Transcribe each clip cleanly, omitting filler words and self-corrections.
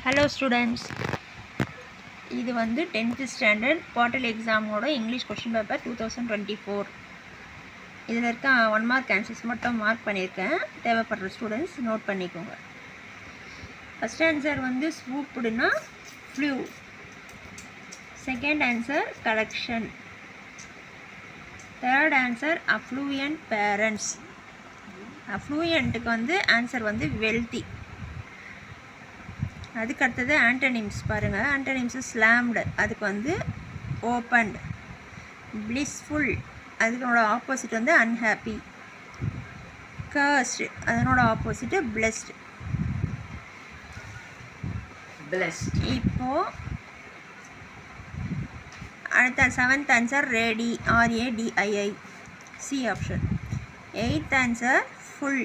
Hello students, இது வந்து 10th standard quarterly exam ஓட English question paper 2024. இதில் இருக்க 1 mark answers மட்டும் மார்க் பண்ணியிருக்கேன். தேவைப்படுற ஸ்டூடெண்ட்ஸ் நோட் பண்ணிக்கோங்க. ஃபஸ்ட் ஆன்சர் வந்து swoopedனா flew. Second answer collection. Third answer affluent parents. affluentக்கு வந்து ஆன்சர் வந்து wealthy. அதுக்கு அடுத்தது ஆண்டனிம்ஸ் பாருங்கள். ஆண்டனிம்ஸு ஸ்லாம்டு, அதுக்கு வந்து ஓப்பன்டு. பிளிஸ்ஃபுல், அதுக்கோட ஆப்போசிட் வந்து அன்ஹாப்பி. கர்ஸ்டு, அதனோட ஆப்போசிட்டு பிளெஸ்டு. இப்போது அடுத்த seventh answer radii, RADII, C option. Eighth answer full.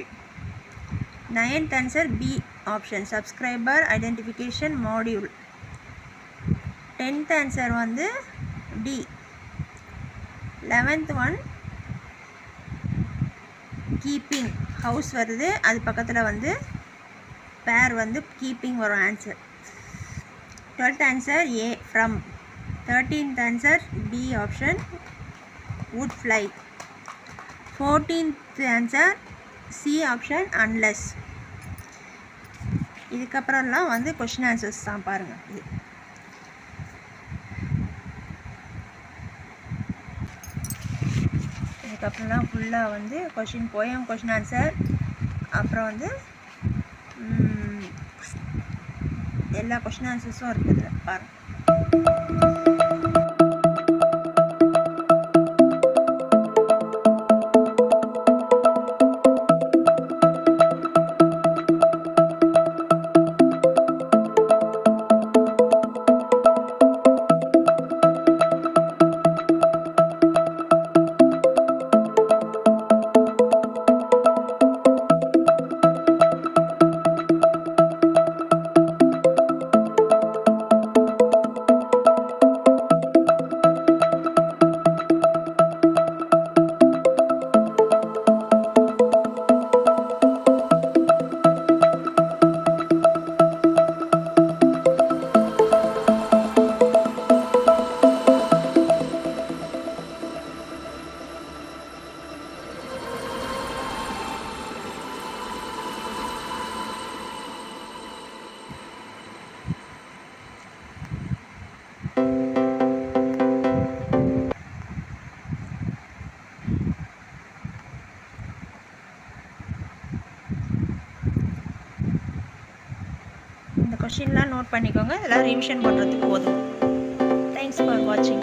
Ninth answer B option, subscriber identification module. 10th answer வந்து D. 11th one keeping, house வருது, அது பக்கத்தில் வந்து பேர் வந்து கீப்பிங் வரும் answer. 12th answer A from. 13th answer B option, would fly. 14th answer C option, unless. இதுக்கப்புறம்லாம் வந்து கொஷின் ஆன்சர்ஸ் தான் பாருங்கள். இதுக்கப்புறம்லாம் ஃபுல்லாக வந்து கொஷின் போயம், கொஷின் ஆன்சர், அப்புறம் வந்து எல்லா கொஷின் ஆன்சர்ஸும் இருக்குது பாருங்கள். இந்த கொஷின்லாம் நோட் பண்ணிக்கோங்க. இதெல்லாம் ரிவிஷன் பண்ணுறதுக்கு போதும். தேங்க்ஸ் ஃபார் வாட்சிங்.